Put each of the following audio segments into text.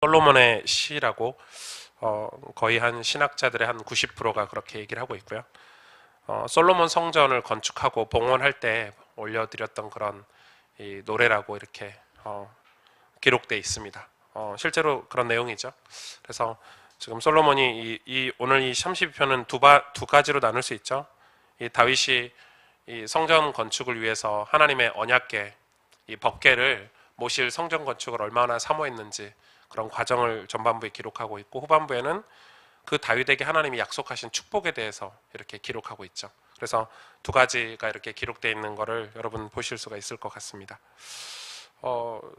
솔로몬의 시라고 거의 한 신학자들의 한 90%가 그렇게 얘기를 하고 있고요. 솔로몬 성전을 건축하고 봉헌할 때 올려드렸던 그런 이 노래라고 이렇게 기록되어 있습니다. 실제로 그런 내용이죠. 그래서 지금 솔로몬이 오늘 이 32편은 두 가지로 나눌 수 있죠. 이 다윗이 이 성전 건축을 위해서 하나님의 언약궤, 이 법궤를 모실 성전 건축을 얼마나 사모했는지 그런 과정을 전반부에 기록하고 있고, 후반부에는 그 다윗에게 하나님이 약속하신 축복에 대해서 이렇게 기록하고 있죠. 그래서 두 가지가 이렇게 기록되어 있는 것을 여러분 보실 수가 있을 것 같습니다.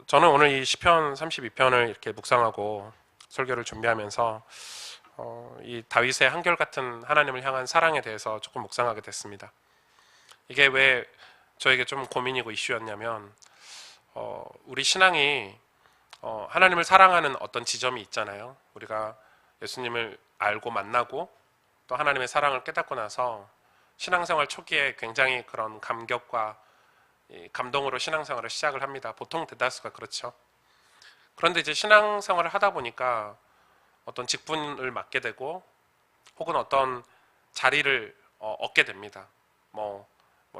저는 오늘 이 시편 32편을 이렇게 묵상하고 설교를 준비하면서 이 다윗의 한결같은 하나님을 향한 사랑에 대해서 조금 묵상하게 됐습니다. 이게 왜 저에게 좀 고민이고 이슈였냐면, 우리 신앙이 하나님을 사랑하는 어떤 지점이 있잖아요. 우리가 예수님을 알고 만나고 또 하나님의 사랑을 깨닫고 나서 신앙생활 초기에 굉장히 그런 감격과 감동으로 신앙생활을 시작을 합니다. 보통 대다수가 그렇죠. 그런데 이제 신앙생활을 하다 보니까 어떤 직분을 맡게 되고 혹은 어떤 자리를 얻게 됩니다. 뭐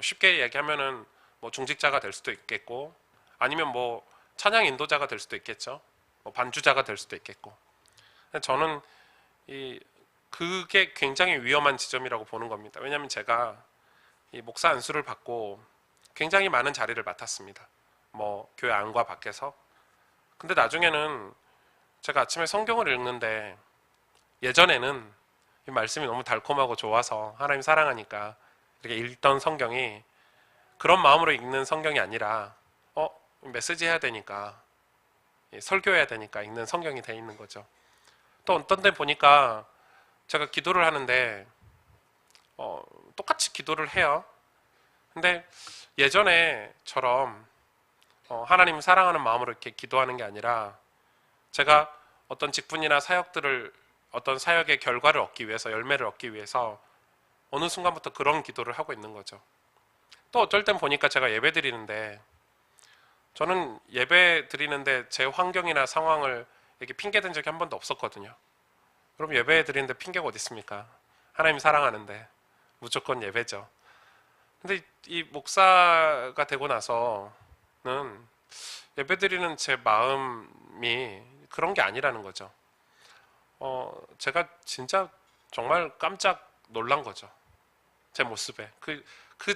쉽게 얘기하면은 뭐 중직자가 될 수도 있겠고, 아니면 뭐 찬양 인도자가 될 수도 있겠죠. 뭐 반주자가 될 수도 있겠고. 저는 그게 굉장히 위험한 지점이라고 보는 겁니다. 왜냐하면 제가 이 목사 안수를 받고 굉장히 많은 자리를 맡았습니다. 뭐 교회 안과 밖에서. 근데 나중에는 제가 아침에 성경을 읽는데, 예전에는 이 말씀이 너무 달콤하고 좋아서 하나님 사랑하니까 이렇게 읽던 성경이 그런 마음으로 읽는 성경이 아니라 메시지 해야 되니까, 설교해야 되니까 읽는 성경이 돼 있는 거죠. 또 어떤 때 보니까 제가 기도를 하는데 똑같이 기도를 해요. 근데 예전에처럼 하나님 사랑하는 마음으로 이렇게 기도하는 게 아니라, 제가 어떤 직분이나 사역들을, 어떤 사역의 결과를 얻기 위해서, 열매를 얻기 위해서 어느 순간부터 그런 기도를 하고 있는 거죠. 또 어쩔 땐 보니까 제가 예배 드리는데, 저는 예배 드리는데 제 환경이나 상황을 이렇게 핑계 댄 적이 한 번도 없었거든요. 그럼 예배 드리는데 핑계가 어디 있습니까? 하나님 사랑하는데 무조건 예배죠. 근데 이 목사가 되고 나서는 예배 드리는 제 마음이 그런 게 아니라는 거죠. 제가 진짜 정말 깜짝 놀란 거죠. 제 모습에. 그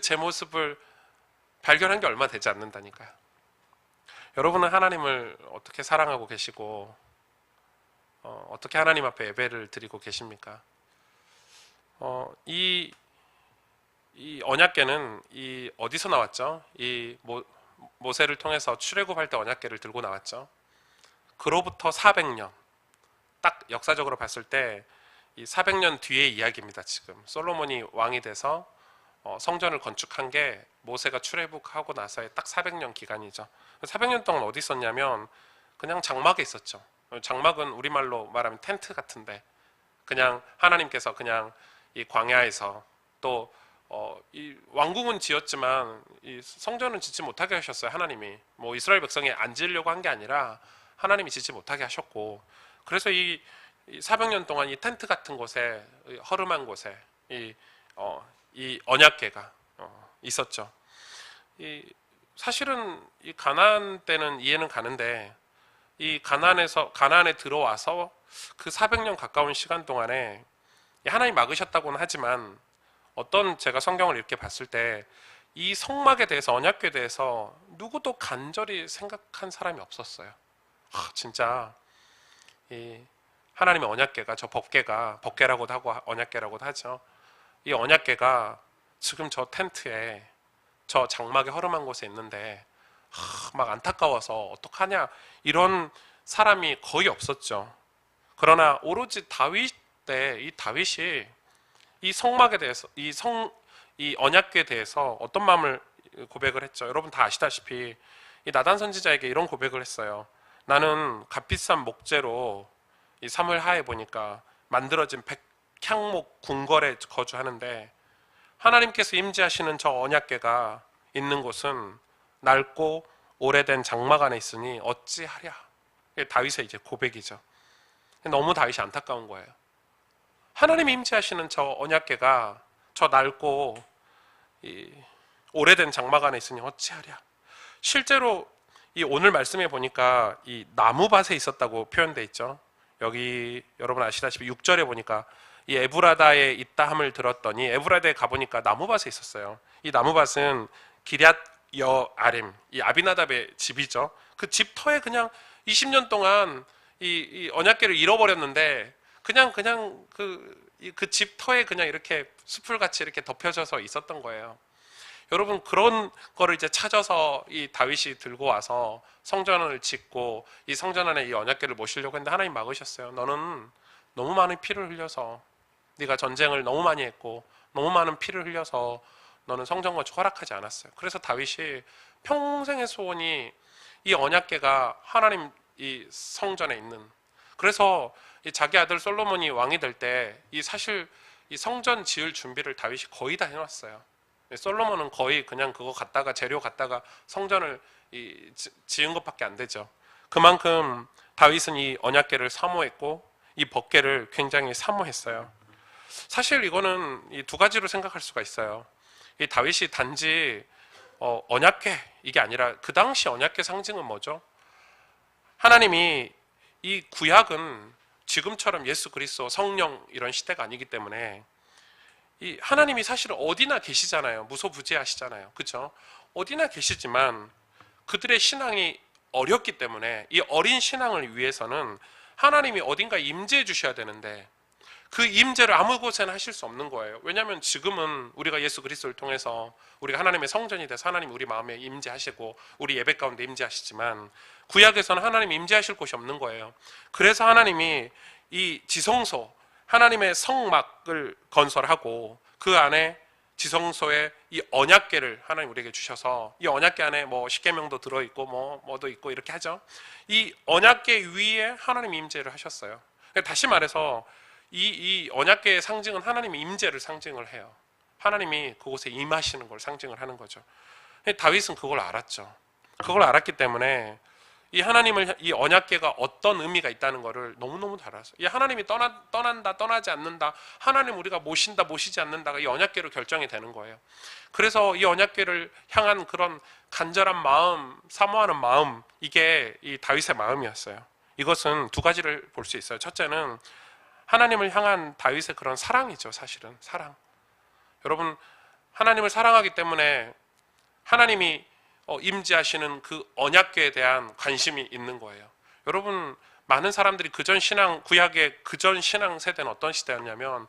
제 모습을 발견한 게 얼마 되지 않는다니까요. 여러분은 하나님을 어떻게 사랑하고 계시고, 어떻게 하나님 앞에 예배를 드리고 계십니까? 이 언약궤는 어디서 나왔죠? 모세를 통해서 출애굽할 때 언약궤를 들고 나왔죠. 그로부터 400년, 딱 역사적으로 봤을 때 이 400년 뒤의 이야기입니다. 지금 솔로몬이 왕이 돼서 성전을 건축한 게 모세가 출애굽하고 나서의 딱 400년 기간이죠. 400년 동안 어디 있었냐면 그냥 장막에 있었죠. 장막은 우리말로 말하면 텐트 같은데, 그냥 하나님께서 그냥 이 광야에서, 또 이 왕궁은 지었지만 이 성전은 짓지 못하게 하셨어요. 하나님이 뭐 이스라엘 백성이 안 지으려고 한 게 아니라 하나님이 짓지 못하게 하셨고, 그래서 이 400년 동안 이 텐트 같은 곳에, 허름한 곳에 이 언약궤가 있었죠. 사실은 이 가나안 때는 이해는 가는데, 이 가나안에 들어와서 그 400년 가까운 시간 동안에 하나님 막으셨다고는 하지만, 제가 성경을 이렇게 봤을 때 이 성막에 대해서, 언약궤에 대해서 누구도 간절히 생각한 사람이 없었어요. 진짜 이 하나님의 언약궤가, 저 법궤라고도 하고 언약궤라고도 하죠. 이 언약궤가 지금 저 텐트에, 저 장막의 허름한 곳에 있는데 막 안타까워서 어떡하냐, 이런 사람이 거의 없었죠. 그러나 오로지 다윗 때 이 다윗이 이 성막에 대해서, 이 언약궤에 대해서 어떤 마음을 고백을 했죠. 여러분 다 아시다시피 이 나단 선지자에게 이런 고백을 했어요. 나는 값비싼 목재로 이 사무엘 하에 보니까 만들어진 백향목 궁궐에 거주하는데, 하나님께서 임재하시는 저 언약궤가 있는 곳은 낡고 오래된 장막 안에 있으니 어찌하랴. 이게 다윗의 이제 고백이죠. 너무 다윗이 안타까운 거예요. 하나님이 임재하시는 저 언약궤가 저 낡고 이 오래된 장막 안에 있으니 어찌하랴. 실제로 이 오늘 말씀에 보니까 이 나무밭에 있었다고 표현되어 있죠. 여기 여러분 아시다시피 6절에 보니까 이 에브라다에 있다 함을 들었더니 에브라다에 가보니까 나무밭에 있었어요. 이 나무밭은 기럇 여아림, 이 아비나답의 집이죠. 그 집 터에 그냥 20년 동안 이 언약궤를 잃어버렸는데 그냥 그 집 터에 그냥 이렇게 숲을같이 이렇게 덮여져서 있었던 거예요. 여러분 그런 거를 이제 찾아서 이 다윗이 들고 와서 성전을 짓고 이 성전 안에 이 언약궤를 모시려고 했는데 하나님 막으셨어요. 너는 너무 많은 피를 흘려서 네가 전쟁을 너무 많이 했고 너무 많은 피를 흘려서 너는 성전 건축 허락하지 않았어요. 그래서 다윗이 평생의 소원이 이 언약궤가 하나님 이 성전에 있는, 그래서 이 자기 아들 솔로몬이 왕이 될 때 이 사실 이 성전 지을 준비를 다윗이 거의 다 해놨어요. 솔로몬은 거의 그냥 그거 갖다가 재료 갖다가 성전을 지은 것밖에 안 되죠. 그만큼 다윗은 이 언약궤를 사모했고 이 법궤를 굉장히 사모했어요. 사실 이거는 이 두 가지로 생각할 수가 있어요. 이 다윗이 단지 언약궤 이게 아니라 그 당시 언약궤 상징은 뭐죠? 하나님이 이 구약은 지금처럼 예수 그리스도 성령 이런 시대가 아니기 때문에 이 하나님이 사실은 어디나 계시잖아요. 무소부재하시잖아요. 그렇죠? 어디나 계시지만 그들의 신앙이 어렸기 때문에 이 어린 신앙을 위해서는 하나님이 어딘가 임재해 주셔야 되는데 그 임재를 아무 곳에나 하실 수 없는 거예요. 왜냐하면 지금은 우리가 예수 그리스도를 통해서 우리가 하나님의 성전이 돼서 하나님 우리 마음에 임재하시고 우리 예배 가운데 임재하시지만 구약에서는 하나님 임재하실 곳이 없는 거예요. 그래서 하나님이 이 지성소 하나님의 성막을 건설하고 그 안에 지성소에 이 언약궤를 하나님 우리에게 주셔서 이 언약궤 안에 뭐 십계명도 들어있고 뭐도 있고 이렇게 하죠. 이 언약궤 위에 하나님 임재를 하셨어요. 다시 말해서 이 언약궤의 상징은 하나님의 임재를 상징을 해요. 하나님이 그곳에 임하시는 걸 상징을 하는 거죠. 다윗은 그걸 알았죠. 그걸 알았기 때문에 이 하나님을 이 언약궤가 어떤 의미가 있다는 것을 너무너무 잘 알았어요. 이 하나님이 떠난다 떠나지 않는다, 하나님 우리가 모신다 모시지 않는다가 이 언약궤로 결정이 되는 거예요. 그래서 이 언약궤를 향한 그런 간절한 마음, 사모하는 마음, 이게 이 다윗의 마음이었어요. 이것은 두 가지를 볼 수 있어요. 첫째는 하나님을 향한 다윗의 그런 사랑이죠. 사실은 사랑. 여러분 하나님을 사랑하기 때문에 하나님이 임재하시는 그 언약궤에 대한 관심이 있는 거예요. 여러분 많은 사람들이 그전 신앙, 구약의 그전 신앙 세대는 어떤 시대였냐면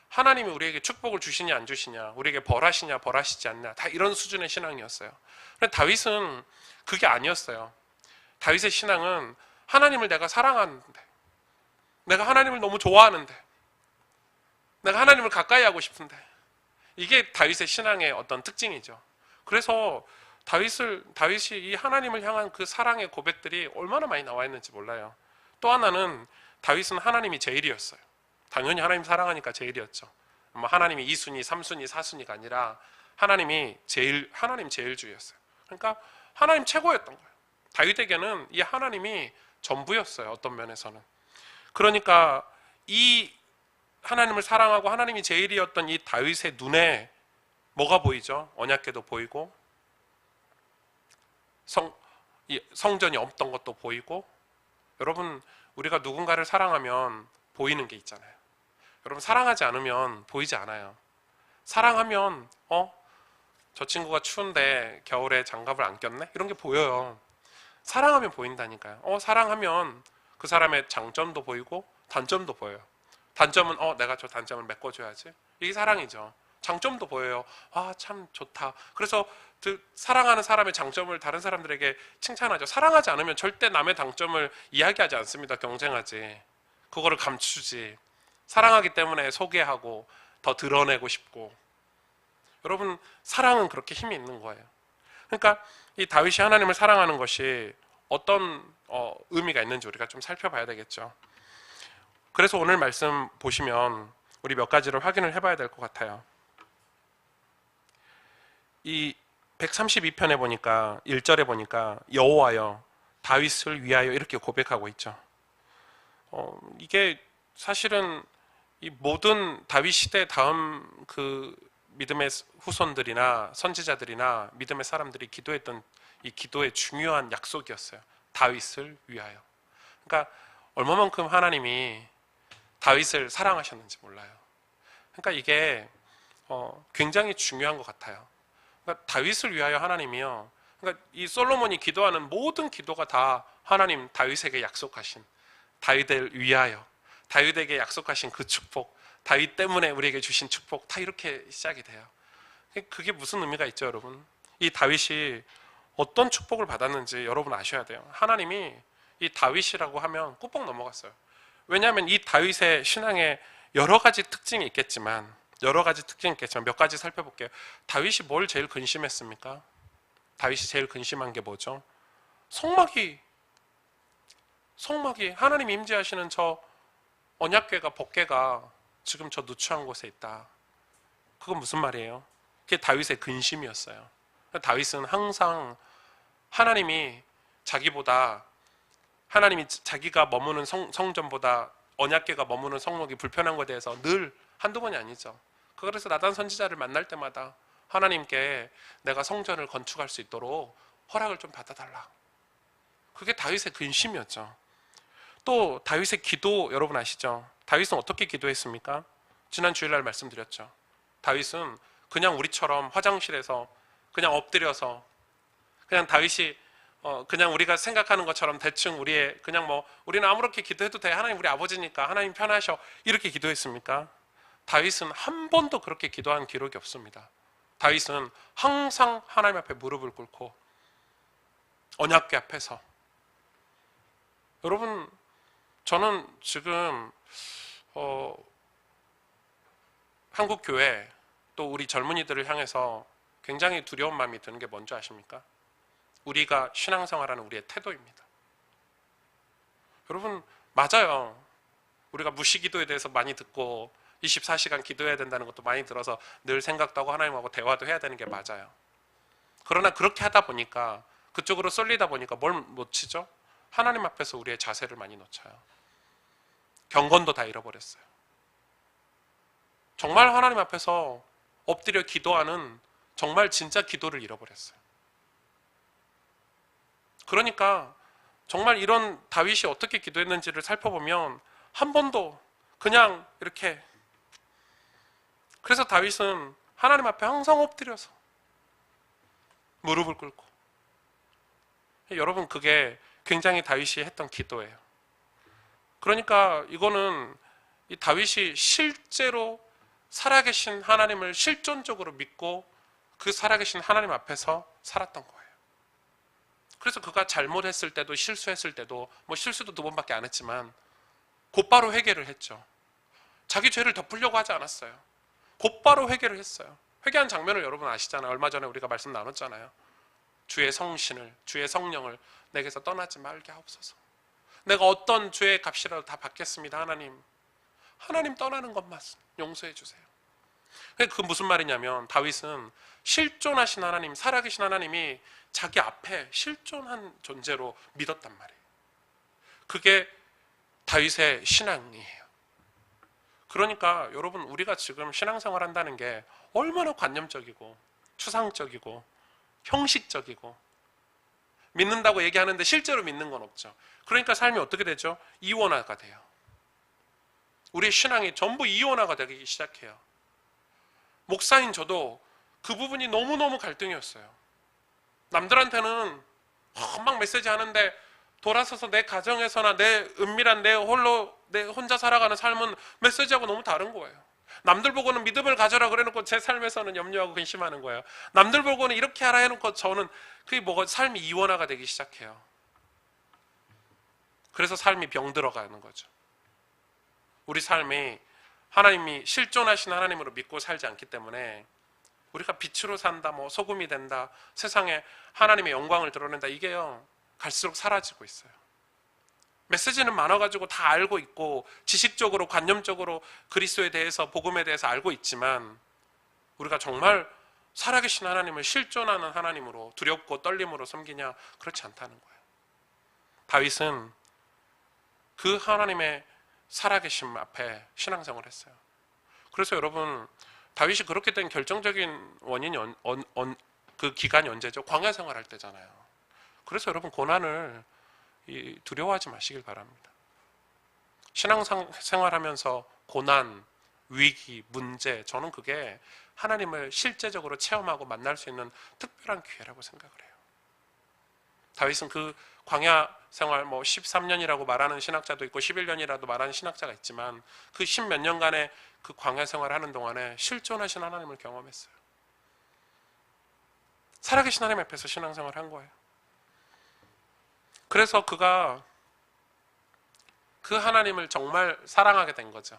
하나님이 우리에게 축복을 주시냐 안 주시냐, 우리에게 벌하시냐 벌하시지 않냐, 다 이런 수준의 신앙이었어요. 그런데 다윗은 그게 아니었어요. 다윗의 신앙은 하나님을 내가 사랑하는데, 내가 하나님을 너무 좋아하는데, 내가 하나님을 가까이 하고 싶은데, 이게 다윗의 신앙의 어떤 특징이죠. 그래서 다윗이 이 하나님을 향한 그 사랑의 고백들이 얼마나 많이 나와 있는지 몰라요. 또 하나는 다윗은 하나님이 제일이었어요. 당연히 하나님 사랑하니까 제일이었죠. 하나님이 2순위, 3순위, 4순위가 아니라 하나님 제일주의였어요. 그러니까 하나님 최고였던 거예요. 다윗에게는 이 하나님이 전부였어요. 어떤 면에서는. 그러니까 이 하나님을 사랑하고 하나님이 제일이었던 이 다윗의 눈에 뭐가 보이죠? 언약궤도 보이고 성전이 없던 것도 보이고. 여러분 우리가 누군가를 사랑하면 보이는 게 있잖아요. 여러분 사랑하지 않으면 보이지 않아요. 사랑하면 저 친구가 추운데 겨울에 장갑을 안 꼈네? 이런 게 보여요. 사랑하면 보인다니까요. 사랑하면 그 사람의 장점도 보이고 단점도 보여요. 단점은 내가 저 단점을 메꿔줘야지. 이게 사랑이죠. 장점도 보여요. 참 좋다. 그래서 그 사랑하는 사람의 장점을 다른 사람들에게 칭찬하죠. 사랑하지 않으면 절대 남의 장점을 이야기하지 않습니다. 경쟁하지. 그거를 감추지. 사랑하기 때문에 소개하고 더 드러내고 싶고. 여러분 사랑은 그렇게 힘이 있는 거예요. 그러니까 이 다윗이 하나님을 사랑하는 것이 어떤 의미가 있는지 우리가 좀 살펴봐야 되겠죠. 그래서 오늘 말씀 보시면 우리 몇 가지를 확인을 해봐야 될 것 같아요. 이 132편에 보니까 1절에 보니까 여호와여 다윗을 위하여 이렇게 고백하고 있죠. 이게 사실은 이 모든 다윗 시대 다음 그 믿음의 후손들이나 선지자들이나 믿음의 사람들이 기도했던 이 기도의 중요한 약속이었어요. 다윗을 위하여. 그러니까 얼마만큼 하나님이 다윗을 사랑하셨는지 몰라요. 그러니까 이게 굉장히 중요한 것 같아요. 그러니까 다윗을 위하여 하나님이요. 그러니까 이 솔로몬이 기도하는 모든 기도가 다 하나님 다윗에게 약속하신, 다윗을 위하여 다윗에게 약속하신 그 축복, 다윗 때문에 우리에게 주신 축복, 다 이렇게 시작이 돼요. 그게 무슨 의미가 있죠, 여러분? 이 다윗이 어떤 축복을 받았는지 여러분 아셔야 돼요. 하나님이 이 다윗이라고 하면 꾹꾹 넘어갔어요. 왜냐하면 이 다윗의 신앙에 여러 가지 특징이 있겠지만 몇 가지 살펴볼게요. 다윗이 뭘 제일 근심했습니까? 다윗이 제일 근심한 게 뭐죠? 성막이 하나님이 임재하시는 저 언약궤가, 법궤가 지금 저 누추한 곳에 있다. 그건 무슨 말이에요? 그게 다윗의 근심이었어요. 다윗은 항상 하나님이 자기가 머무는 성전보다 언약궤가 머무는 성막이 불편한 것에 대해서 늘 한두 번이 아니죠. 그래서 나단 선지자를 만날 때마다 하나님께 내가 성전을 건축할 수 있도록 허락을 좀 받아달라. 그게 다윗의 근심이었죠. 또 다윗의 기도 여러분 아시죠? 다윗은 어떻게 기도했습니까? 지난 주일날 말씀드렸죠. 다윗은 그냥 우리처럼 화장실에서 그냥 엎드려서 그냥 다윗이 그냥 우리가 생각하는 것처럼 대충 우리는 아무렇게 기도해도 돼. 하나님 우리 아버지니까 하나님 편하셔. 이렇게 기도했습니까? 다윗은 한 번도 그렇게 기도한 기록이 없습니다. 다윗은 항상 하나님 앞에 무릎을 꿇고 언약궤 앞에서. 여러분, 저는 지금 한국 교회 또 우리 젊은이들을 향해서 굉장히 두려운 마음이 드는 게 뭔지 아십니까? 우리가 신앙생활하는 우리의 태도입니다. 여러분, 맞아요. 우리가 무시기도에 대해서 많이 듣고 24시간 기도해야 된다는 것도 많이 들어서 늘 생각도 하고 하나님하고 대화도 해야 되는 게 맞아요. 그러나 그렇게 하다 보니까, 그쪽으로 쏠리다 보니까 뭘 놓치죠? 하나님 앞에서 우리의 자세를 많이 놓쳐요. 경건도 다 잃어버렸어요. 정말 하나님 앞에서 엎드려 기도하는 정말 진짜 기도를 잃어버렸어요. 그러니까 정말 이런 다윗이 어떻게 기도했는지를 살펴보면 한 번도 그냥 이렇게, 그래서 다윗은 하나님 앞에 항상 엎드려서 무릎을 꿇고, 여러분 그게 굉장히 다윗이 했던 기도예요. 그러니까 이거는 이 다윗이 실제로 살아계신 하나님을 실존적으로 믿고 그 살아계신 하나님 앞에서 살았던 거예요. 그래서 그가 잘못했을 때도 실수했을 때도 실수도 2번밖에 안 했지만 곧바로 회개를 했죠. 자기 죄를 덮으려고 하지 않았어요. 곧바로 회개를 했어요. 회개한 장면을 여러분 아시잖아요. 얼마 전에 우리가 말씀 나눴잖아요. 주의 성신을, 주의 성령을 내게서 떠나지 말게 하옵소서. 내가 어떤 죄의 값이라도 다 받겠습니다. 하나님 떠나는 것만 용서해 주세요. 그게 무슨 말이냐면 다윗은 실존하신 하나님, 살아계신 하나님이 자기 앞에 실존한 존재로 믿었단 말이에요. 그게 다윗의 신앙이에요. 그러니까 여러분, 우리가 지금 신앙생활 한다는 게 얼마나 관념적이고 추상적이고 형식적이고 믿는다고 얘기하는데 실제로 믿는 건 없죠. 그러니까 삶이 어떻게 되죠? 이원화가 돼요. 우리의 신앙이 전부 이원화가 되기 시작해요. 목사인 저도 그 부분이 너무너무 갈등이었어요. 남들한테는 막 메시지 하는데 돌아서서 내 가정에서나 내 은밀한 내 혼자 살아가는 삶은 메시지하고 너무 다른 거예요. 남들 보고는 믿음을 가져라 그래놓고 제 삶에서는 염려하고 근심하는 거예요. 남들 보고는 이렇게 하라 해놓고 저는 그게 삶이 이원화가 되기 시작해요. 그래서 삶이 병들어가는 거죠. 우리 삶이 하나님이 실존하신 하나님으로 믿고 살지 않기 때문에 우리가 빛으로 산다, 소금이 된다, 세상에 하나님의 영광을 드러낸다, 이게요 갈수록 사라지고 있어요. 메시지는 많아가지고 다 알고 있고 지식적으로 관념적으로 그리스도에 대해서, 복음에 대해서 알고 있지만 우리가 정말 살아계신 하나님을 실존하는 하나님으로 두렵고 떨림으로 섬기냐? 그렇지 않다는 거예요. 다윗은 그 하나님의 살아계심 앞에 신앙생활을 했어요. 그래서 여러분, 다윗이 그렇게 된 결정적인 원인이 그 기간이 언제죠? 광야 생활할 때잖아요. 그래서 여러분, 고난을 두려워하지 마시길 바랍니다. 신앙생활하면서 고난, 위기, 문제, 저는 그게 하나님을 실제적으로 체험하고 만날 수 있는 특별한 기회라고 생각을 해요. 다윗은 그 광야 생활 13년이라고 말하는 신학자도 있고 11년이라도 말하는 신학자가 있지만 그 10몇 년간의 그 광야 생활을 하는 동안에 실존하신 하나님을 경험했어요. 살아계신 하나님 앞에서 신앙생활을 한 거예요. 그래서 그가 그 하나님을 정말 사랑하게 된 거죠.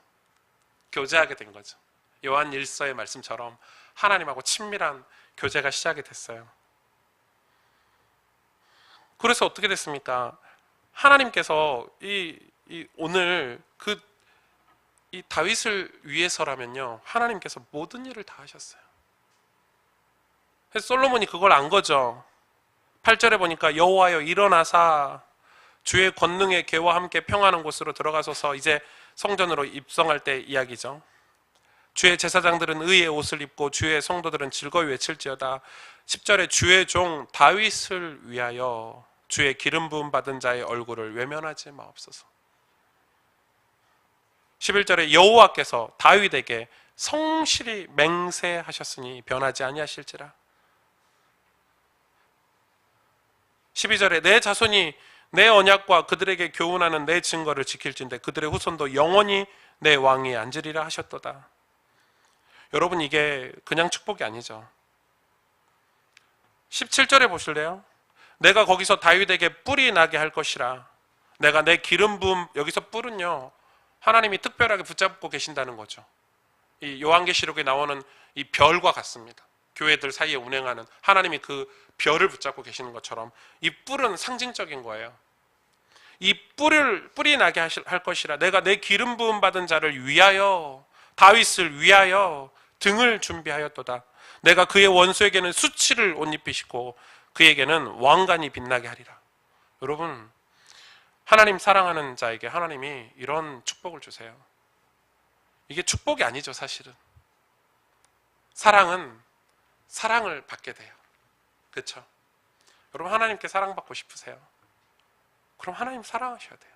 교제하게 된 거죠. 요한 1서의 말씀처럼 하나님하고 친밀한 교제가 시작이 됐어요. 그래서 어떻게 됐습니까? 하나님께서 오늘 이 다윗을 위해서라면요, 하나님께서 모든 일을 다 하셨어요. 그래서 솔로몬이 그걸 안 거죠. 8절에 보니까 여호와여 일어나사 주의 권능의 계와 함께 평안한 곳으로 들어가소서. 이제 성전으로 입성할 때 이야기죠. 주의 제사장들은 의의 옷을 입고 주의 성도들은 즐거이 외칠지어다. 10절에 주의 종 다윗을 위하여 주의 기름 부음 받은 자의 얼굴을 외면하지 마옵소서. 11절에 여호와께서 다윗에게 성실히 맹세하셨으니 변하지 아니하실지라. 12절에 내 자손이 내 언약과 그들에게 교훈하는 내 증거를 지킬진대 그들의 후손도 영원히 내 왕위에 앉으리라 하셨도다. 여러분, 이게 그냥 축복이 아니죠. 17절에 보실래요? 내가 거기서 다윗에게 뿔이 나게 할 것이라. 내가 내 기름 부음, 여기서 뿔은요, 하나님이 특별하게 붙잡고 계신다는 거죠. 이 요한계시록에 나오는 이 별과 같습니다. 교회들 사이에 운행하는 하나님이 그 별을 붙잡고 계시는 것처럼 이 뿔은 상징적인 거예요. 이 뿔이 나게 할 것이라. 내가 내 기름 부음 받은 자를 위하여, 다윗을 위하여 등을 준비하였도다. 내가 그의 원수에게는 수치를 옷 입히시고 그에게는 왕관이 빛나게 하리라. 여러분, 하나님 사랑하는 자에게 하나님이 이런 축복을 주세요. 이게 축복이 아니죠, 사실은. 사랑은 사랑을 받게 돼요. 그렇죠? 여러분, 하나님께 사랑받고 싶으세요? 그럼 하나님 사랑하셔야 돼요.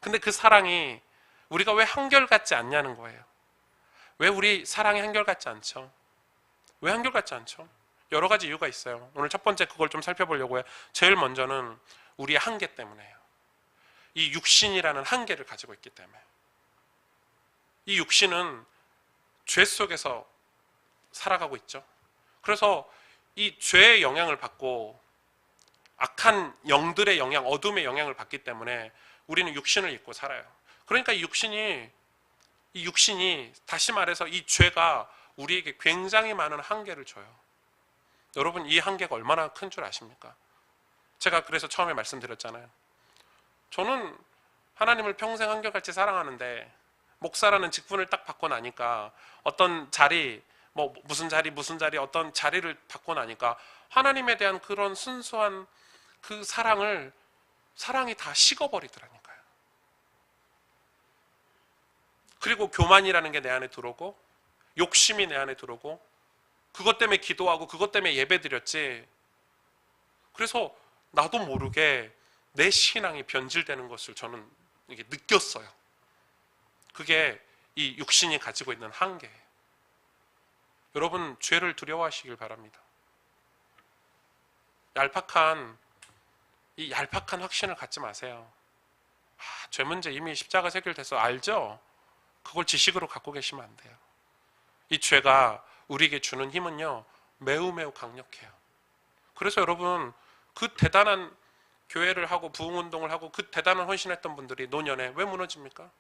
근데 그 사랑이 우리가 왜 한결같지 않냐는 거예요. 왜 우리 사랑이 한결같지 않죠? 왜 한결같지 않죠? 여러 가지 이유가 있어요. 오늘 첫 번째 그걸 좀 살펴보려고 해요. 제일 먼저는 우리의 한계 때문에요. 이 육신이라는 한계를 가지고 있기 때문에. 이 육신은 죄 속에서 살아가고 있죠. 그래서 이 죄의 영향을 받고 악한 영들의 영향, 어둠의 영향을 받기 때문에 우리는 육신을 입고 살아요. 그러니까 이 육신이 다시 말해서 이 죄가 우리에게 굉장히 많은 한계를 줘요. 여러분, 이 한계가 얼마나 큰 줄 아십니까? 제가 그래서 처음에 말씀드렸잖아요. 저는 하나님을 평생 한결같이 사랑하는데 목사라는 직분을 딱 받고 나니까 어떤 자리, 무슨 자리 어떤 자리를 받고 나니까 하나님에 대한 그런 순수한 그 사랑이 다 식어버리더라니까요. 그리고 교만이라는 게 내 안에 들어오고 욕심이 내 안에 들어오고 그것 때문에 기도하고 그것 때문에 예배 드렸지. 그래서 나도 모르게 내 신앙이 변질되는 것을 저는 이게 느꼈어요. 그게 이 육신이 가지고 있는 한계예요. 여러분, 죄를 두려워하시길 바랍니다. 얄팍한 확신을 갖지 마세요. 죄 문제 이미 십자가 해결돼서 알죠? 그걸 지식으로 갖고 계시면 안 돼요. 이 죄가 우리에게 주는 힘은요, 매우 매우 강력해요. 그래서 여러분, 그 대단한 교회를 하고 부흥운동을 하고 그 대단한 헌신했던 분들이 노년에 왜 무너집니까?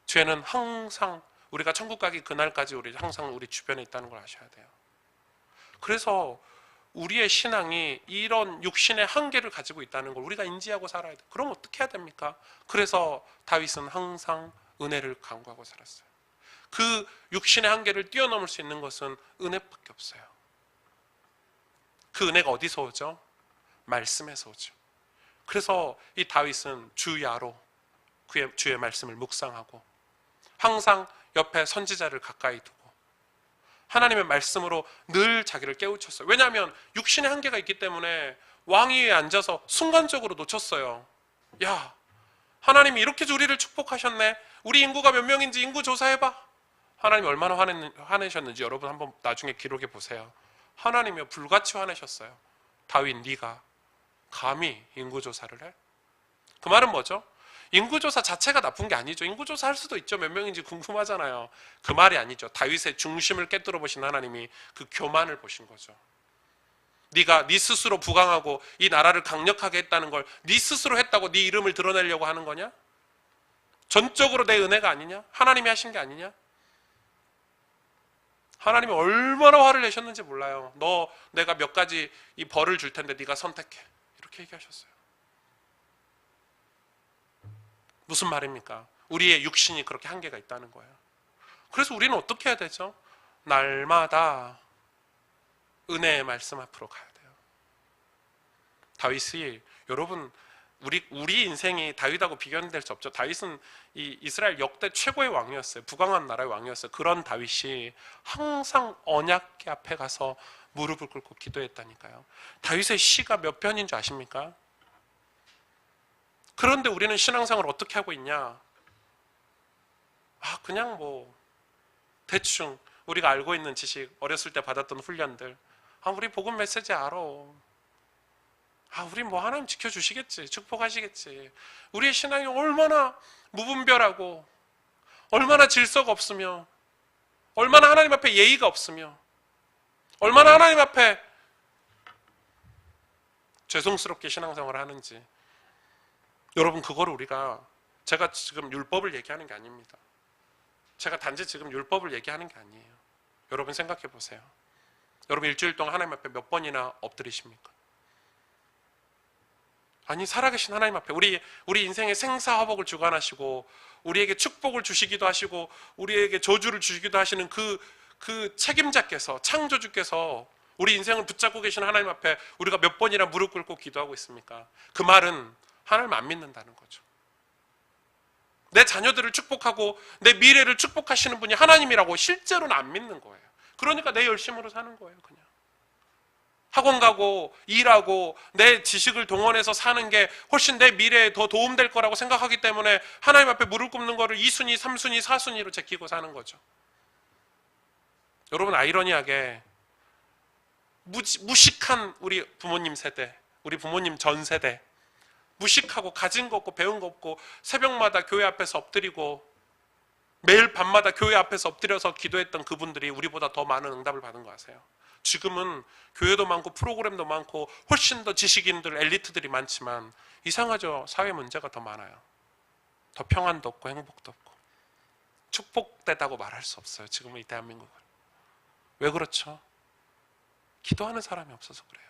죄는 항상 우리가 천국 가기 그날까지 항상 우리 주변에 있다는 걸 아셔야 돼요. 그래서 우리의 신앙이 이런 육신의 한계를 가지고 있다는 걸 우리가 인지하고 살아야 돼요. 그럼 어떻게 해야 됩니까? 그래서 다윗은 항상 은혜를 간구하고 살았어요. 그 육신의 한계를 뛰어넘을 수 있는 것은 은혜밖에 없어요. 그 은혜가 어디서 오죠? 말씀에서 오죠. 그래서 이 다윗은 주야로 주의 말씀을 묵상하고 항상 옆에 선지자를 가까이 두고 하나님의 말씀으로 늘 자기를 깨우쳤어요. 왜냐하면 육신의 한계가 있기 때문에 왕위에 앉아서 순간적으로 놓쳤어요. 야, 하나님이 이렇게 우리를 축복하셨네. 우리 인구가 몇 명인지 인구 조사해봐. 하나님이 얼마나 화내셨는지 여러분 한번 나중에 기록해 보세요. 하나님이 불같이 화내셨어요. 다윗, 네가 감히 인구 조사를 해? 그 말은 뭐죠? 인구조사 자체가 나쁜 게 아니죠. 인구조사 할 수도 있죠. 몇 명인지 궁금하잖아요. 그 말이 아니죠. 다윗의 중심을 깨뜨려 보신 하나님이 그 교만을 보신 거죠. 네가 네 스스로 부강하고 이 나라를 강력하게 했다는 걸 네 스스로 했다고 네 이름을 드러내려고 하는 거냐? 전적으로 내 은혜가 아니냐? 하나님이 하신 게 아니냐? 하나님이 얼마나 화를 내셨는지 몰라요. 너 내가 몇 가지 이 벌을 줄 텐데 네가 선택해. 이렇게 얘기하셨어요. 무슨 말입니까? 우리의 육신이 그렇게 한계가 있다는 거예요. 그래서 우리는 어떻게 해야 되죠? 날마다 은혜의 말씀 앞으로 가야 돼요. 다윗이 여러분 우리 인생이 다윗하고 비교될 수 없죠. 다윗은 이 이스라엘 역대 최고의 왕이었어요. 부강한 나라의 왕이었어요. 그런 다윗이 항상 언약궤 앞에 가서 무릎을 꿇고 기도했다니까요. 다윗의 시가 몇 편인 줄 아십니까? 그런데 우리는 신앙생활을 어떻게 하고 있냐? 그냥 대충 우리가 알고 있는 지식, 어렸을 때 받았던 훈련들. 우리 복음 메시지 알아. 우리 하나님 지켜주시겠지, 축복하시겠지. 우리의 신앙이 얼마나 무분별하고 얼마나 질서가 없으며 얼마나 하나님 앞에 예의가 없으며 얼마나 하나님 앞에 죄송스럽게 신앙생활을 하는지. 여러분, 그거를 제가 지금 율법을 얘기하는 게 아닙니다. 제가 단지 지금 율법을 얘기하는 게 아니에요. 여러분 생각해 보세요. 여러분 일주일 동안 하나님 앞에 몇 번이나 엎드리십니까? 아니, 살아계신 하나님 앞에 우리 인생의 생사화복을 주관하시고 우리에게 축복을 주시기도 하시고 우리에게 저주를 주시기도 하시는 그 책임자께서, 창조주께서 우리 인생을 붙잡고 계신 하나님 앞에 우리가 몇 번이나 무릎 꿇고 기도하고 있습니까? 그 말은 하나님 안 믿는다는 거죠. 내 자녀들을 축복하고 내 미래를 축복하시는 분이 하나님이라고 실제로는 안 믿는 거예요. 그러니까 내 열심으로 사는 거예요. 그냥 학원 가고 일하고 내 지식을 동원해서 사는 게 훨씬 내 미래에 더 도움될 거라고 생각하기 때문에 하나님 앞에 무릎 꿇는 거를 2순위, 3순위, 4순위로 제끼고 사는 거죠. 여러분, 아이러니하게 무식한 우리 부모님 세대, 우리 부모님 전 세대, 무식하고 가진 거 없고 배운 거 없고 새벽마다 교회 앞에서 엎드리고 매일 밤마다 교회 앞에서 엎드려서 기도했던 그분들이 우리보다 더 많은 응답을 받은 거 아세요? 지금은 교회도 많고 프로그램도 많고 훨씬 더 지식인들, 엘리트들이 많지만 이상하죠? 사회 문제가 더 많아요. 더 평안도 없고 행복도 없고 축복되다고 말할 수 없어요. 지금은 이 대한민국은. 왜 그렇죠? 기도하는 사람이 없어서 그래요.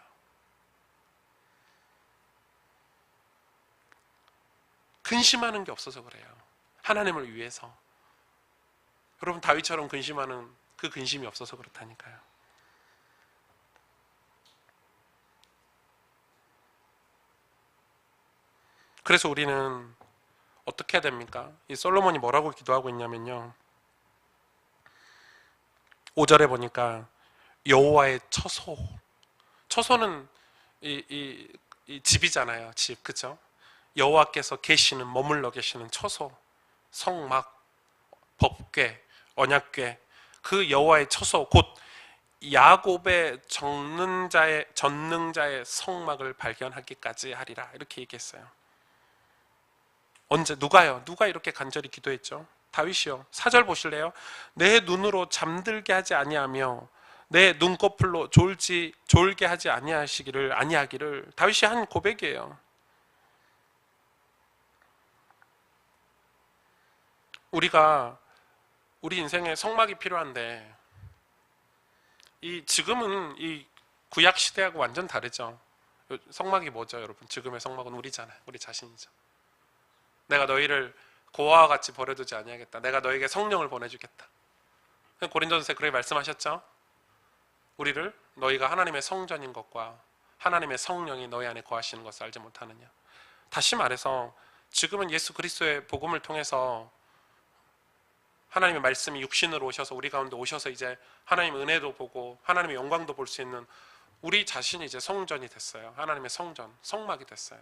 근심하는 게 없어서 그래요. 하나님을 위해서. 여러분, 다윗처럼 근심하는 그 근심이 없어서 그렇다니까요. 그래서 우리는 어떻게 해야 됩니까? 이 솔로몬이 뭐라고 기도하고 있냐면요, 5절에 보니까 여호와의 처소. 처소는 이 집이잖아요. 집, 그죠? 여호와께서 계시는, 머물러 계시는 처소, 성막, 법궤, 언약궤, 그 여호와의 처소, 곧 야곱의 전능자의 성막을 발견하기까지 하리라, 이렇게 얘기했어요. 언제? 누가요? 누가 이렇게 간절히 기도했죠? 다윗이요. 4절 보실래요? 내 눈으로 잠들게 하지 아니하며 내 눈꺼풀로 졸게 하지 아니하기를. 다윗이 한 고백이에요. 우리 인생에 성막이 필요한데 지금은 이 구약 시대하고 완전 다르죠. 성막이 뭐죠, 여러분? 지금의 성막은 우리잖아요. 우리 자신이죠. 내가 너희를 고아와 같이 버려두지 아니하겠다. 내가 너에게 성령을 보내주겠다. 고린도전서에 그렇게 말씀하셨죠. 너희가 하나님의 성전인 것과 하나님의 성령이 너희 안에 거하시는 것을 알지 못하느냐. 다시 말해서 지금은 예수 그리스도의 복음을 통해서 하나님의 말씀이 육신으로 오셔서 우리 가운데 오셔서 이제 하나님의 은혜도 보고 하나님의 영광도 볼 수 있는 우리 자신이 이제 성전이 됐어요. 하나님의 성전, 성막이 됐어요.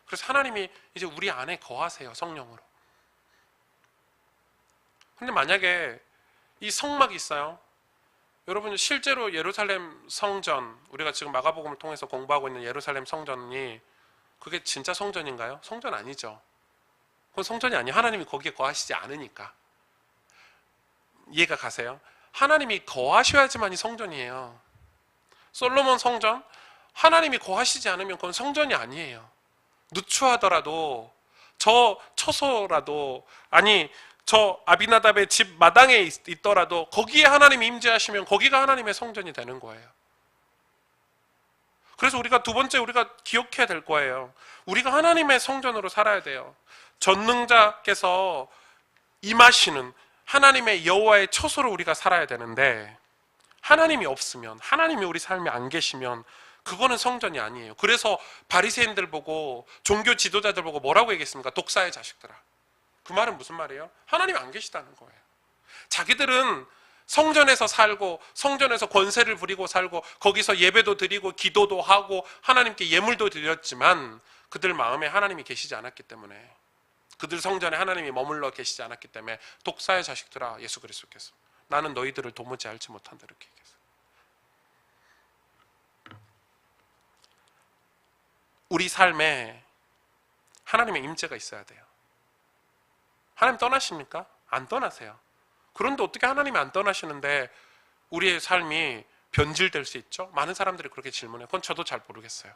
그래서 하나님이 이제 우리 안에 거하세요. 성령으로. 근데 만약에 이 성막이 있어요. 여러분 실제로 예루살렘 성전, 우리가 지금 마가복음을 통해서 공부하고 있는 예루살렘 성전이 그게 진짜 성전인가요? 성전 아니죠. 그건 성전이 아니에요. 하나님이 거기에 거하시지 않으니까. 이해가 가세요? 하나님이 거하셔야지만이 성전이에요. 솔로몬 성전, 하나님이 거하시지 않으면 그건 성전이 아니에요. 누추하더라도, 저 처소라도, 아니 저 아비나답의 집 마당에 있더라도 거기에 하나님이 임재하시면 거기가 하나님의 성전이 되는 거예요. 그래서 우리가 두 번째 우리가 기억해야 될 거예요. 우리가 하나님의 성전으로 살아야 돼요. 전능자께서 임하시는 하나님의 여호와의 처소로 우리가 살아야 되는데, 하나님이 없으면, 하나님이 우리 삶에 안 계시면 그거는 성전이 아니에요. 그래서 바리새인들 보고 종교 지도자들 보고 뭐라고 얘기했습니까? 독사의 자식들아. 그 말은 무슨 말이에요? 하나님이 안 계시다는 거예요. 자기들은 성전에서 살고 성전에서 권세를 부리고 살고 거기서 예배도 드리고 기도도 하고 하나님께 예물도 드렸지만 그들 마음에 하나님이 계시지 않았기 때문에, 그들 성전에 하나님이 머물러 계시지 않았기 때문에 독사의 자식들아, 예수 그리스도께서 나는 너희들을 도무지 알지 못한다 이렇게 얘기했어요. 우리 삶에 하나님의 임재가 있어야 돼요. 하나님 떠나십니까? 안 떠나세요. 그런데 어떻게 하나님이 안 떠나시는데 우리의 삶이 변질될 수 있죠? 많은 사람들이 그렇게 질문해요. 그건 저도 잘 모르겠어요.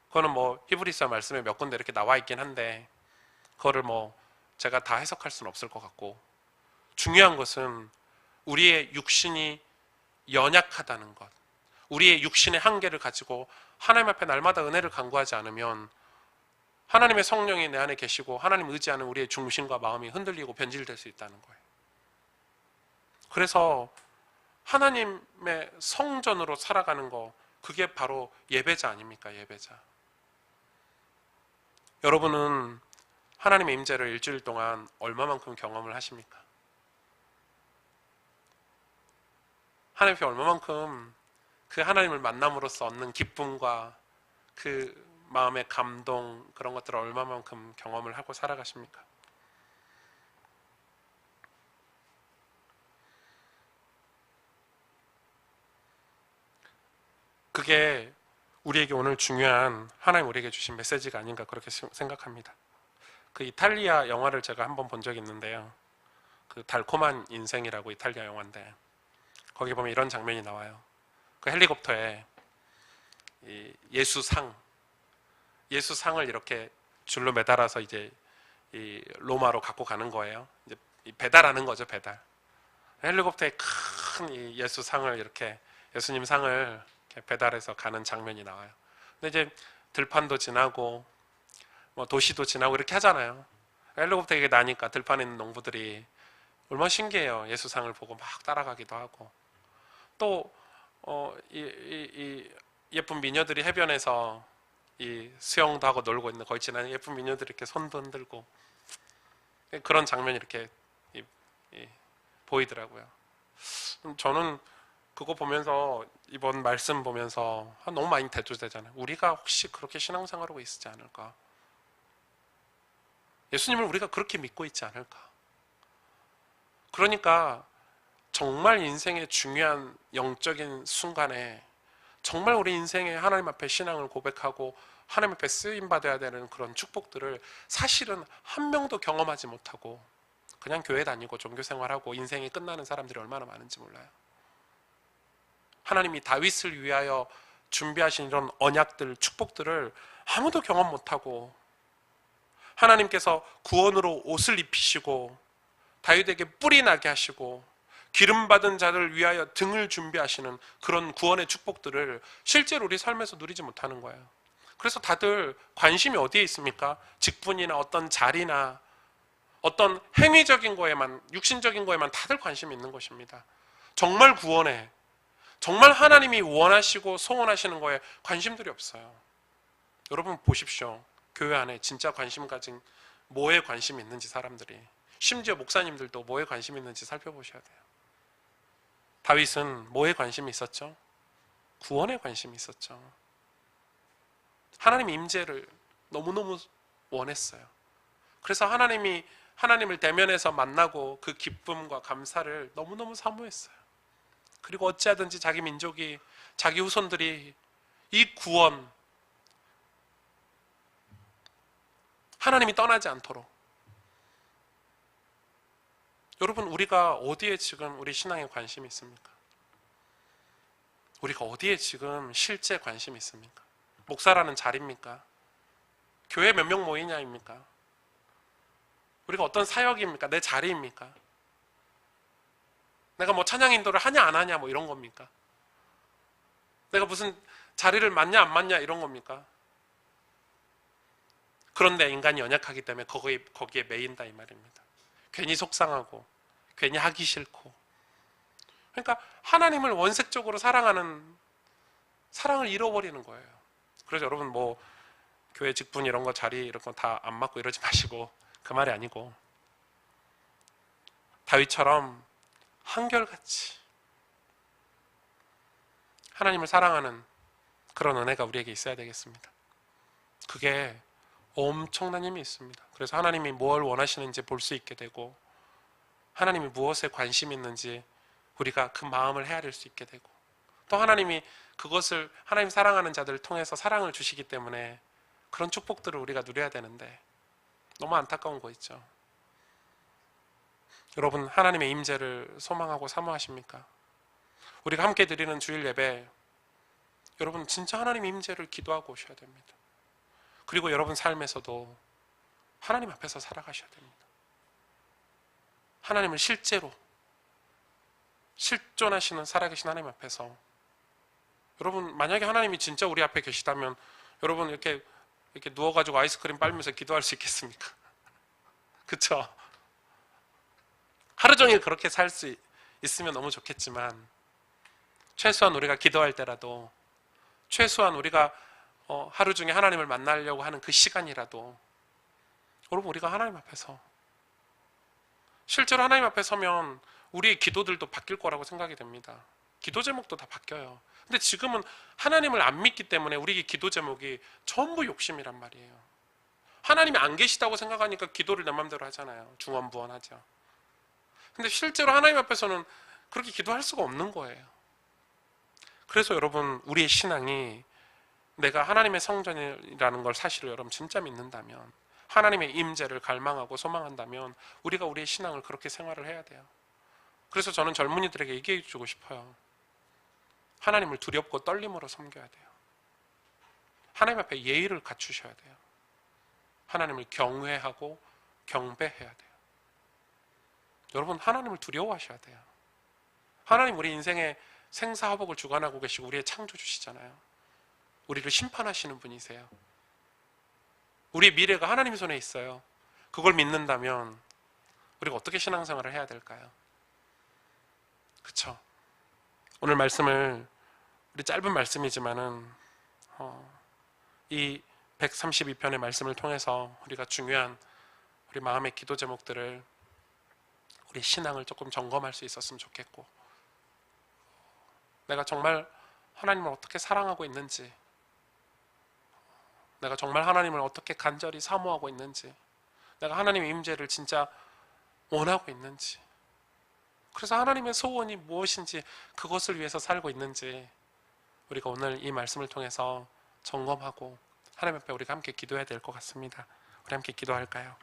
그거는 뭐 히브리서 말씀에 몇 군데 이렇게 나와 있긴 한데 그거를 뭐 제가 다 해석할 수는 없을 것 같고, 중요한 것은 우리의 육신이 연약하다는 것, 우리의 육신의 한계를 가지고 하나님 앞에 날마다 은혜를 간구하지 않으면 하나님의 성령이 내 안에 계시고 하나님 의지하는 우리의 중심과 마음이 흔들리고 변질될 수 있다는 거예요. 그래서 하나님의 성전으로 살아가는 거, 그게 바로 예배자 아닙니까? 예배자. 여러분은 하나님의 임재를 일주일 동안 얼마만큼 경험을 하십니까? 하나님께 얼마만큼 그 하나님을 만남으로써 얻는 기쁨과 그 마음의 감동, 그런 것들을 얼마만큼 경험을 하고 살아가십니까? 그게 우리에게 오늘 중요한 하나님 우리에게 주신 메시지가 아닌가 그렇게 생각합니다. 그 이탈리아 영화를 제가 한번 본 적이 있는데요. 그 달콤한 인생이라고 이탈리아 영화인데 거기 보면 이런 장면이 나와요. 그 헬리콥터에 이 예수상을 이렇게 줄로 매달아서 이제 이 로마로 갖고 가는 거예요. 이제 배달하는 거죠, 배달. 헬리콥터에 큰 이 예수상을 이렇게 예수님 상을 이렇게 배달해서 가는 장면이 나와요. 근데 이제 들판도 지나고 뭐 도시도 지나고 이렇게 하잖아요. 헬리콥터 이게 나니까 들판에 있는 농부들이 얼마나 신기해요. 예수상을 보고 막 따라가기도 하고, 또 이 예쁜 미녀들이 해변에서 이 수영도 하고 놀고 있는, 거기 지나는 예쁜 미녀들이 이렇게 손도 흔들고 그런 장면이 이렇게 보이더라고요. 저는 그거 보면서, 이번 말씀 보면서 너무 많이 대조되잖아요. 우리가 혹시 그렇게 신앙생활하고 있지 않을까? 예수님을 우리가 그렇게 믿고 있지 않을까? 그러니까 정말 인생의 중요한 영적인 순간에 정말 우리 인생에 하나님 앞에 신앙을 고백하고 하나님 앞에 쓰임받아야 되는 그런 축복들을 사실은 한 명도 경험하지 못하고 그냥 교회 다니고 종교생활하고 인생이 끝나는 사람들이 얼마나 많은지 몰라요. 하나님이 다윗을 위하여 준비하신 이런 언약들, 축복들을 아무도 경험 못하고, 하나님께서 구원으로 옷을 입히시고 다윗에게 뿔이 나게 하시고 기름받은 자를 위하여 등을 준비하시는 그런 구원의 축복들을 실제로 우리 삶에서 누리지 못하는 거예요. 그래서 다들 관심이 어디에 있습니까? 직분이나 어떤 자리나 어떤 행위적인 거에만, 육신적인 거에만 다들 관심이 있는 것입니다. 정말 구원에, 정말 하나님이 원하시고 소원하시는 거에 관심들이 없어요. 여러분 보십시오. 교회 안에 진짜 관심 가진 뭐에 관심이 있는지 사람들이, 심지어 목사님들도 뭐에 관심이 있는지 살펴보셔야 돼요. 다윗은 뭐에 관심이 있었죠? 구원에 관심이 있었죠. 하나님의 임재를 너무너무 원했어요. 그래서 하나님을 대면해서 만나고 그 기쁨과 감사를 너무너무 사모했어요. 그리고 어찌하든지 자기 민족이, 자기 후손들이 이 구원, 하나님이 떠나지 않도록. 여러분, 우리가 어디에 지금 우리 신앙에 관심이 있습니까? 우리가 어디에 지금 실제 관심이 있습니까? 목사라는 자리입니까? 교회 몇 명 모이냐입니까? 우리가 어떤 사역입니까? 내 자리입니까? 내가 뭐 찬양 인도를 하냐 안 하냐 뭐 이런 겁니까? 내가 무슨 자리를 맡냐 안 맡냐 이런 겁니까? 그런데 인간이 연약하기 때문에 거기에 매인다 이 말입니다. 괜히 속상하고 괜히 하기 싫고. 그러니까 하나님을 원색적으로 사랑하는 사랑을 잃어버리는 거예요. 그래서 여러분 뭐 교회 직분 이런 거 자리 이런 거 다 안 맡고 이러지 마시고, 그 말이 아니고 다윗처럼 한결같이 하나님을 사랑하는 그런 은혜가 우리에게 있어야 되겠습니다. 그게 엄청난 힘이 있습니다. 그래서 하나님이 뭘 원하시는지 볼 수 있게 되고, 하나님이 무엇에 관심이 있는지 우리가 그 마음을 헤아릴 수 있게 되고, 또 하나님이 그것을 하나님 사랑하는 자들을 통해서 사랑을 주시기 때문에 그런 축복들을 우리가 누려야 되는데 너무 안타까운 거 있죠. 여러분, 하나님의 임재를 소망하고 사모하십니까? 우리가 함께 드리는 주일 예배, 여러분 진짜 하나님의 임재를 기도하고 오셔야 됩니다. 그리고 여러분 삶에서도 하나님 앞에서 살아가셔야 됩니다. 하나님을 실제로 실존하시는 살아계신 하나님 앞에서, 여러분 만약에 하나님이 진짜 우리 앞에 계시다면 여러분 이렇게 누워가지고 아이스크림 빨면서 기도할 수 있겠습니까? 그쵸? 하루 종일 그렇게 살 수 있으면 너무 좋겠지만, 최소한 우리가 기도할 때라도, 최소한 우리가 하루 중에 하나님을 만나려고 하는 그 시간이라도, 여러분 우리가 하나님 앞에서 실제로 하나님 앞에 서면 우리의 기도들도 바뀔 거라고 생각이 됩니다. 기도 제목도 다 바뀌어요. 근데 지금은 하나님을 안 믿기 때문에 우리의 기도 제목이 전부 욕심이란 말이에요. 하나님이 안 계시다고 생각하니까 기도를 내 맘대로 하잖아요. 중언부언하죠. 근데 실제로 하나님 앞에서는 그렇게 기도할 수가 없는 거예요. 그래서 여러분, 우리의 신앙이 내가 하나님의 성전이라는 걸 사실을 여러분 진짜 믿는다면, 하나님의 임재를 갈망하고 소망한다면 우리가 우리의 신앙을 그렇게 생활을 해야 돼요. 그래서 저는 젊은이들에게 얘기해 주고 싶어요. 하나님을 두렵고 떨림으로 섬겨야 돼요. 하나님 앞에 예의를 갖추셔야 돼요. 하나님을 경외하고 경배해야 돼요. 여러분, 하나님을 두려워하셔야 돼요. 하나님 우리 인생의 생사화복을 주관하고 계시고 우리의 창조주시잖아요. 우리를 심판하시는 분이세요. 우리의 미래가 하나님 손에 있어요. 그걸 믿는다면 우리가 어떻게 신앙생활을 해야 될까요? 그쵸? 오늘 말씀을, 우리 짧은 말씀이지만은 이 132편의 말씀을 통해서 우리가 중요한 우리 마음의 기도 제목들을, 우리 신앙을 조금 점검할 수 있었으면 좋겠고, 내가 정말 하나님을 어떻게 사랑하고 있는지, 내가 정말 하나님을 어떻게 간절히 사모하고 있는지, 내가 하나님의 임재를 진짜 원하고 있는지, 그래서 하나님의 소원이 무엇인지 그것을 위해서 살고 있는지 우리가 오늘 이 말씀을 통해서 점검하고 하나님 앞에 우리가 함께 기도해야 될 것 같습니다. 우리 함께 기도할까요?